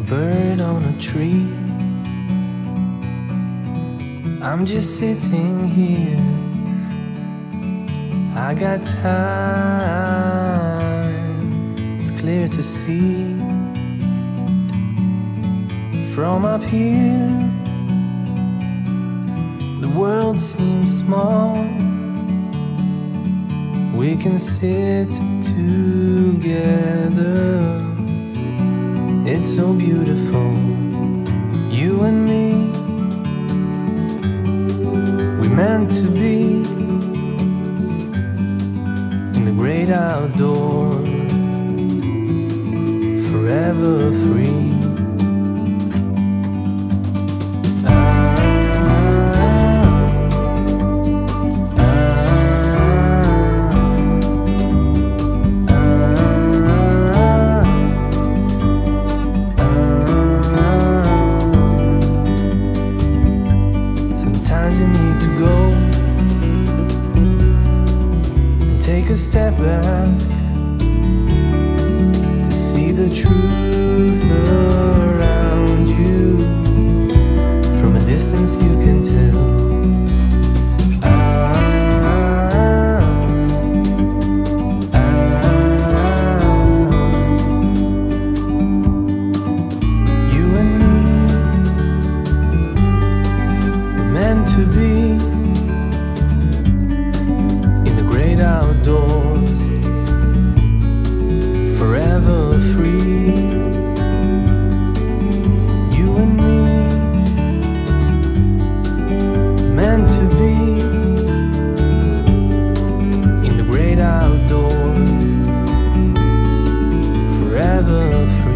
bird on a tree. I'm just sitting here, I got time, it's clear to see. From up here, the world seems small. We can sit together, it's so beautiful, you and me. We meant to be in the great outdoors, forever free. Sometimes you need to go and take a step back to see the truth around you. From a distance you can tell. You and me were meant to be in the great outdoors, forever free. You and me, meant to be in the great outdoors, forever free.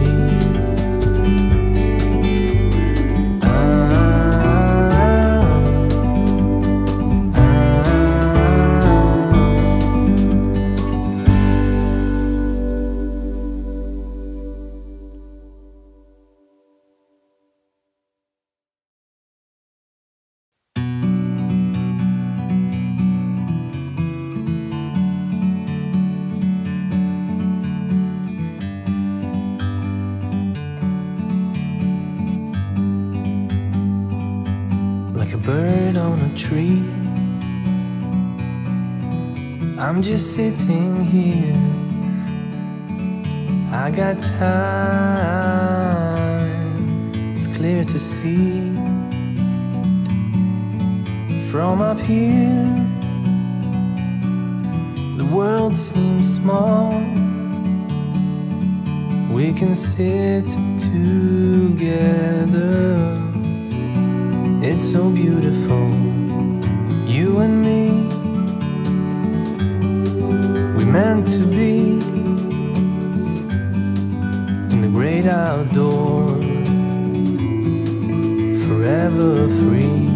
Like a bird on a tree, I'm just sitting here, I got time, it's clear to see. From up here, the world seems small. We can sit together, it's so beautiful, you and me. We meant to be in the great outdoors, forever free.